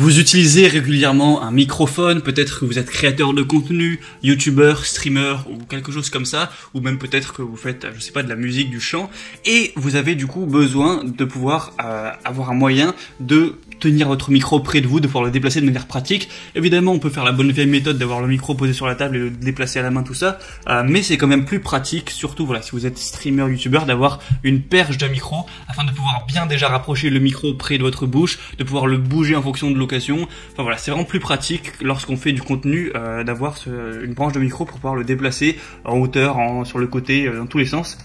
Vous utilisez régulièrement un microphone, peut-être que vous êtes créateur de contenu, youtubeur, streamer ou quelque chose comme ça, ou même peut-être que vous faites, je sais pas, de la musique, du chant, et vous avez du coup besoin de pouvoir avoir un moyen de tenir votre micro près de vous, de pouvoir le déplacer de manière pratique. Évidemment, on peut faire la bonne vieille méthode d'avoir le micro posé sur la table et le déplacer à la main, tout ça, mais c'est quand même plus pratique, surtout voilà, si vous êtes streamer, youtubeur, d'avoir une perche de micro afin de pouvoir bien déjà rapprocher le micro près de votre bouche, de pouvoir le bouger en fonction de l'occasion. Enfin voilà, c'est vraiment plus pratique lorsqu'on fait du contenu d'avoir une branche de micro pour pouvoir le déplacer en hauteur, sur le côté, dans tous les sens.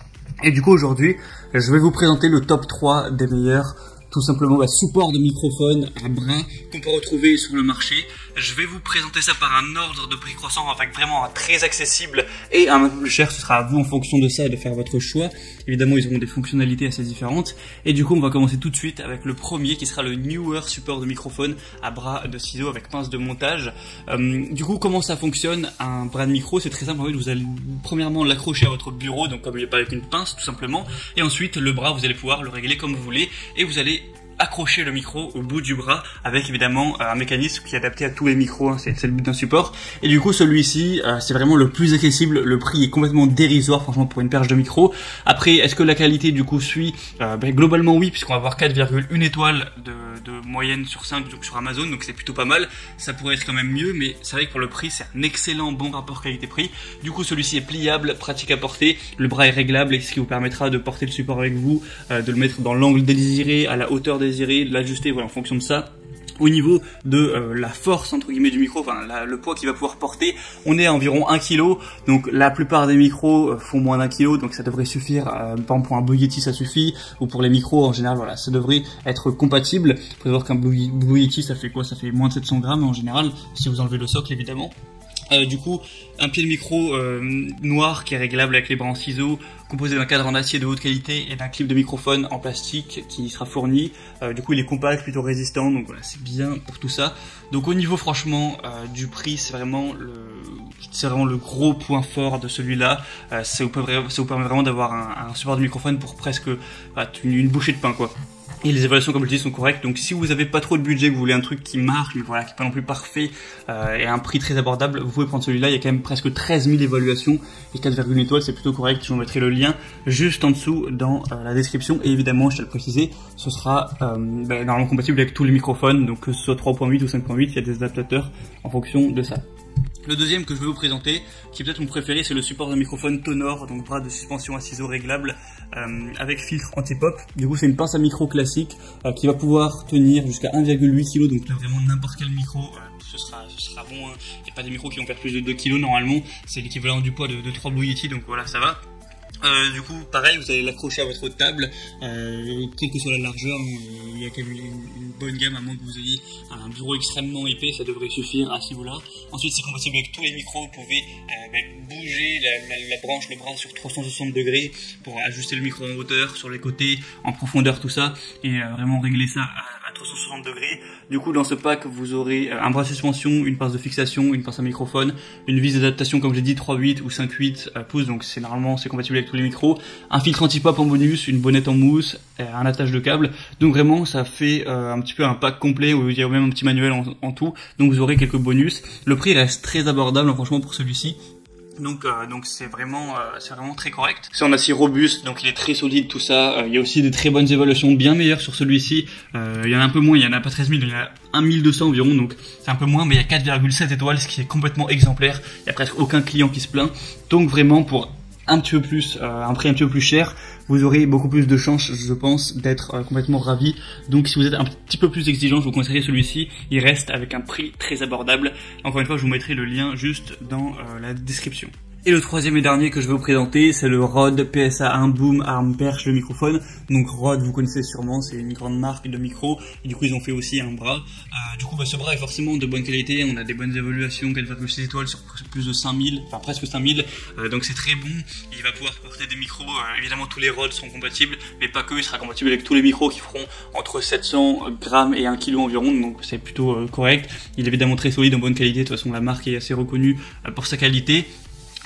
Et du coup aujourd'hui, je vais vous présenter le top 3 des meilleurs tout simplement support de microphone à bras qu'on peut retrouver sur le marché. Je vais vous présenter ça par un ordre de prix croissant, avec vraiment un très accessible et un peu plus cher. Ce sera à vous en fonction de ça de faire votre choix. Évidemment, ils auront des fonctionnalités assez différentes. Et du coup, on va commencer tout de suite avec le premier qui sera le Neewer support de microphone à bras de ciseaux avec pince de montage. Du coup, comment ça fonctionne un bras de micro? C'est très simple. En fait, vous allez premièrement l'accrocher à votre bureau, donc comme il n'est pas avec une pince tout simplement. Et ensuite, le bras, vous allez pouvoir le régler comme vous voulez et vous allez accrocher le micro au bout du bras avec évidemment un mécanisme qui est adapté à tous les micros, hein, c'est le but d'un support. Et du coup celui-ci c'est vraiment le plus accessible, le prix est complètement dérisoire franchement pour une perche de micro. Après est-ce que la qualité du coup suit globalement oui, puisqu'on va avoir 4,1 étoiles de moyenne sur 5 donc sur Amazon, donc c'est plutôt pas mal. Ça pourrait être quand même mieux, mais c'est vrai que pour le prix c'est un excellent bon rapport qualité-prix. Du coup celui-ci est pliable, pratique à porter, le bras est réglable et ce qui vous permettra de porter le support avec vous, de le mettre dans l'angle désiré, à la hauteur désirée, de l'ajuster voilà, en fonction de ça. Au niveau de la force entre guillemets du micro, enfin le poids qu'il va pouvoir porter, on est à environ 1 kg. Donc la plupart des micros font moins d'1 kg, donc ça devrait suffire. Par exemple pour un Blue Yeti ça suffit, ou pour les micros en général, voilà, ça devrait être compatible. Il faut savoir qu'un Blue Yeti ça fait quoi? Ça fait moins de 700 grammes en général, si vous enlevez le socle évidemment. Du coup, un pied de micro noir qui est réglable avec les bras en ciseaux, composé d'un cadre en acier de haute qualité et d'un clip de microphone en plastique qui sera fourni. Du coup, il est compact, plutôt résistant, donc voilà, c'est bien pour tout ça. Donc au niveau franchement du prix, c'est vraiment le gros point fort de celui-là. Ça vous permet vraiment d'avoir un support de microphone pour presque une bouchée de pain quoi. Et les évaluations comme je dis sont correctes, donc si vous avez pas trop de budget, que vous voulez un truc qui marche, mais voilà, qui est pas non plus parfait, et à un prix très abordable, vous pouvez prendre celui-là. Il y a quand même presque 13 000 évaluations, et 4,1 étoiles, c'est plutôt correct. Je vous mettrai le lien juste en dessous dans la description, et évidemment, je tiens à le préciser, ce sera normalement compatible avec tous les microphones, donc que ce soit 3.8 ou 5.8, il y a des adaptateurs en fonction de ça. Le deuxième que je vais vous présenter, qui est peut-être mon préféré, c'est le support de microphone Tonor, donc bras de suspension à ciseaux réglable avec filtre anti-pop. Du coup, c'est une pince à micro classique qui va pouvoir tenir jusqu'à 1,8 kg, donc là vraiment n'importe quel micro, ce sera bon. Il n'y a pas des micros qui vont faire plus de 2 kg normalement, c'est l'équivalent du poids de 3 Blue Yeti, donc voilà, ça va. Du coup, pareil, vous allez l'accrocher à votre table, quelle que soit la largeur, il y a quand même une bonne gamme, à moins que vous ayez un bureau extrêmement épais, ça devrait suffire à ce niveau-là. Ensuite, c'est compatible avec tous les micros, vous pouvez bouger la branche, le bras sur 360 degrés pour ajuster le micro en hauteur, sur les côtés, en profondeur, tout ça, et vraiment régler ça à 360 degrés. Du coup, dans ce pack, vous aurez un bras de suspension, une pince de fixation, une pince à microphone, une vis d'adaptation, comme j'ai dit, 3.8 ou 5.8 pouces, donc c'est compatible avec tous les micros, un filtre anti-pop en bonus, une bonnette en mousse, un attache de câble. Donc vraiment, ça fait un petit peu un pack complet où il y a même un petit manuel en tout. Donc vous aurez quelques bonus. Le prix reste très abordable, franchement, pour celui-ci. Donc c'est vraiment très correct. C'est en acier robuste, donc il est très solide tout ça. Il y a aussi des très bonnes évaluations, bien meilleures sur celui-ci. Il y en a un peu moins, il y en a pas 13 000, il y en a 1200 environ, donc c'est un peu moins, mais il y a 4,7 étoiles, ce qui est complètement exemplaire. Il y a presque aucun client qui se plaint. Donc vraiment pour un petit peu plus, un prix un petit peu plus cher, vous aurez beaucoup plus de chances, je pense, d'être complètement ravi. Donc si vous êtes un petit peu plus exigeant, je vous conseillerais celui-ci. Il reste avec un prix très abordable. Encore une fois, je vous mettrai le lien juste dans la description. Et le troisième et dernier que je vais vous présenter, c'est le Rode PSA1 Boom Arm Perche de microphone. Donc Rode, vous connaissez sûrement, c'est une grande marque de micro. Et du coup, ils ont fait aussi un bras. Du coup, ce bras est forcément de bonne qualité. On a des bonnes évaluations, 4,6 étoiles sur plus de 5000, enfin presque 5000. Donc c'est très bon. Il va pouvoir porter des micros. Évidemment, tous les Rode seront compatibles, mais pas que. Il sera compatible avec tous les micros qui feront entre 700 grammes et 1 kg environ. Donc c'est plutôt correct. Il est évidemment très solide, en bonne qualité. De toute façon, la marque est assez reconnue pour sa qualité.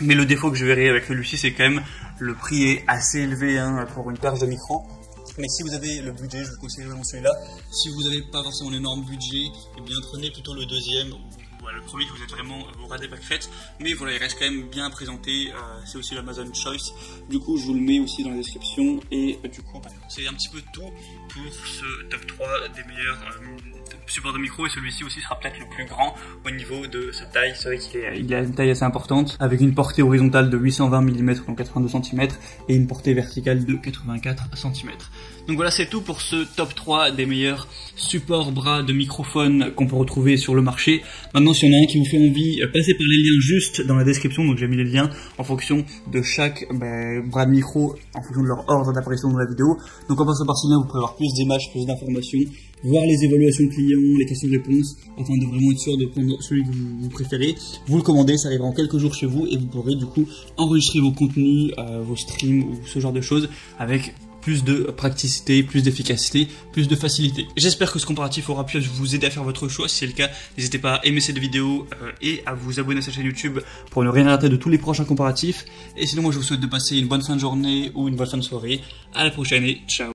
Mais le défaut que je verrai avec celui-ci, c'est quand même le prix est assez élevé pour une perche de micro. Mais si vous avez le budget, je vous conseille vraiment celui-là. Si vous n'avez pas forcément un énorme budget, eh bien prenez plutôt le deuxième. Voilà, le premier que vous êtes vraiment au ras des pâquerettes, mais voilà, il reste quand même bien présenté. C'est aussi l'Amazon Choice. Du coup, je vous le mets aussi dans la description. Et du coup, c'est un petit peu tout pour ce top 3 des meilleurs supports de micro. Et celui-ci aussi sera peut-être le plus grand au niveau de sa taille. C'est vrai qu'il a une taille assez importante, avec une portée horizontale de 820 mm, donc 82 cm, et une portée verticale de 84 cm. Donc voilà, c'est tout pour ce top 3 des meilleurs supports bras de microphone qu'on peut retrouver sur le marché. Maintenant, s'il y en a un qui vous fait envie, passez par les liens juste dans la description. Donc j'ai mis les liens en fonction de chaque bras de micro, en fonction de leur ordre d'apparition dans la vidéo. Donc en passant par ces liens, vous pourrez avoir plus d'images, plus d'informations, voir les évaluations clients, les questions-réponses, afin de vraiment être sûr de prendre celui que vous préférez. Vous le commandez, ça arrivera en quelques jours chez vous et vous pourrez du coup enregistrer vos contenus, vos streams ou ce genre de choses avec plus de praticité, plus d'efficacité, plus de facilité. J'espère que ce comparatif aura pu vous aider à faire votre choix. Si c'est le cas, n'hésitez pas à aimer cette vidéo et à vous abonner à cette chaîne YouTube pour ne rien rater de tous les prochains comparatifs. Et sinon, moi je vous souhaite de passer une bonne fin de journée ou une bonne fin de soirée. À la prochaine et ciao.